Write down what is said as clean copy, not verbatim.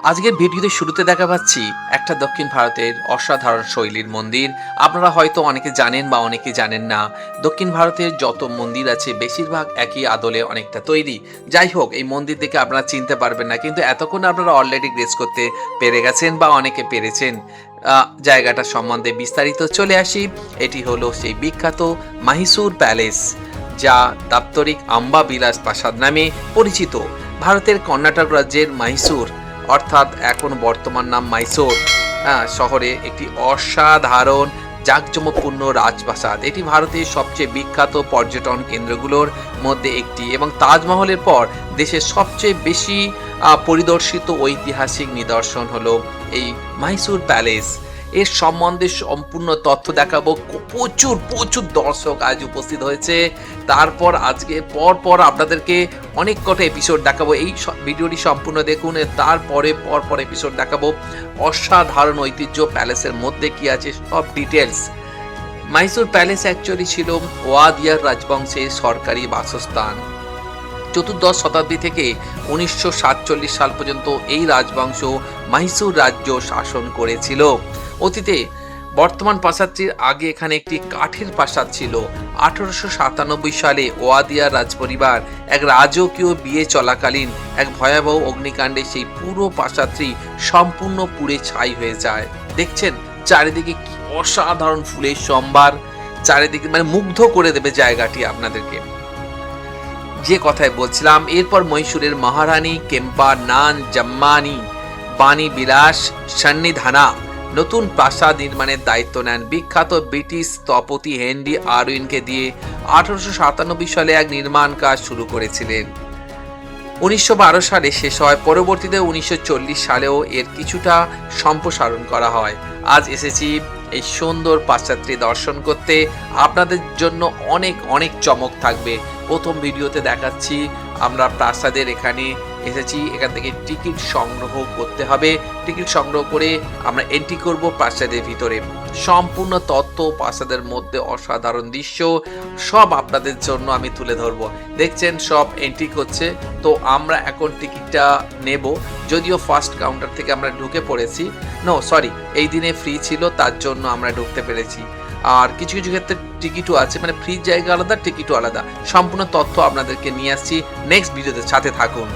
আজকের ভিডিওতে শুরুতে দেখা পাচ্ছি একটা দক্ষিণ ভারতের অসাধারণ শৈলীর মন্দির। আপনারা হয়তো অনেকে জানেন বা অনেকে জানেন না। দক্ষিণ ভারতের যত মন্দির আছে বেশিরভাগ একই আদলে অনেকটা তৈরি। যাই হোক, এই মন্দির দেখে আপনারা চিনতে পারবেন না, কিন্তু এতক্ষণ আপনারা অলরেডি গেস করতে পেরে গেছেন বা অনেকে পেরেছেন। জায়গাটা সম্বন্ধে বিস্তারিত চলে আসি। এটি হলো সেই বিখ্যাত মাহিসুর প্যালেস, যা দাপ্তরিক আম্বা বিলাস প্রাসাদ নামে পরিচিত। ভারতের কর্ণাটক রাজ্যের মাইসুর, অর্থাৎ এখন বর্তমান নাম মাইসোর শহরে একটি অসাধারণ জাঁকজমকপূর্ণ রাজপ্রাসাদ। এটি ভারতের সবচেয়ে বিখ্যাত পর্যটন কেন্দ্রগুলোর মধ্যে একটি এবং তাজমহলের পর দেশের সবচেয়ে বেশি পরিদর্শিত ঐতিহাসিক নিদর্শন হলো এই মাইসুর প্যালেস। এর সম্বন্ধে সম্পূর্ণ তথ্য দেখাবো। প্রচুর প্রচুর দর্শক আজ উপস্থিত হয়েছে। তারপর আজকে পর আপনাদেরকে অনেক কটা এপিসোড দেখাবো। এই ভিডিওটি সম্পূর্ণ দেখুন, তারপরে পর এপিসোড দেখাবো। অসাধারণ ঐতিহ্য প্যালেসের মধ্যে কি আছে সব ডিটেলস। মাইসুর প্যালেস অ্যাকচুয়ালি ছিল ওয়াদিয়ার রাজবংশের সরকারি বাসস্থান। চতুর্দশ শতাব্দী থেকে 1947 সাল পর্যন্ত এই রাজবংশ মাইসুর রাজ্য শাসন করেছিল। অতীতে বর্তমান প্রাসাদটির আগে এখানে একটি কাঠের প্রাসাদ ছিল। 1897 সালে ওয়াদিয়ার রাজপরিবার এক রাজকীয় বিয়ে চলাকালীন এক ভয়াবহ অগ্নিকাণ্ডে সেই পুরো প্রাসাদটি সম্পূর্ণ পুড়ে ছাই হয়ে যায়। দেখছেন চারিদিকে কি অসাধারণ ফুলের সম্ভার, চারিদিকে মানে মুগ্ধ করে দেবে জায়গাটি আপনাদেরকে। যে কথায় বলছিলাম, এরপর মহীশূরের মহারানী কেম্পা নান জাম্মানি বাণী বিলাস সন্নিধানা নতুন প্রাসাদ নির্মাণের দায়িত্ব নেন। বিখ্যাত ব্রিটিশ স্থপতি হেনরি আরউইনকে দিয়ে 1897 সালে এক নির্মাণ কাজ শুরু করেছিলেন। 1912 সালে শেষ হয়। পরবর্তীতে 1940 সালেও এর কিছুটা সম্প্রসারণ করা হয়। আজ এসেছি এই সুন্দর প্রাসাদটি দর্শন করতে। আপনাদের জন্য অনেক অনেক চমক থাকবে। প্রথম ভিডিওতে দেখাচ্ছি আমরা প্রাসাদের এখানে এসেছি। এখান থেকে টিকিট সংগ্রহ করতে হবে। টিকিট সংগ্রহ করে আমরা এন্ট্রি করব প্রাসাদের ভিতরে। সম্পূর্ণ তথ্য, প্রাসাদের মধ্যে অসাধারণ দৃশ্য সব আপনাদের জন্য আমি তুলে ধরবো। দেখছেন সব এন্ট্রি করছে। তো আমরা এখন টিকিটটা নেব। যদিও ফার্স্ট কাউন্টার থেকে আমরা ঢুকে পড়েছি। এই দিনে ফ্রি ছিল, তার জন্য আমরা ঢুকতে পেরেছি। আর কিছু কিছু ক্ষেত্রে টিকিটও আছে, মানে ফ্রি জায়গা আলাদা, টিকিটও আলাদা। সম্পূর্ণ তথ্য আপনাদেরকে নিয়ে আসছি নেক্সট ভিডিওতে, সাথে থাকুন।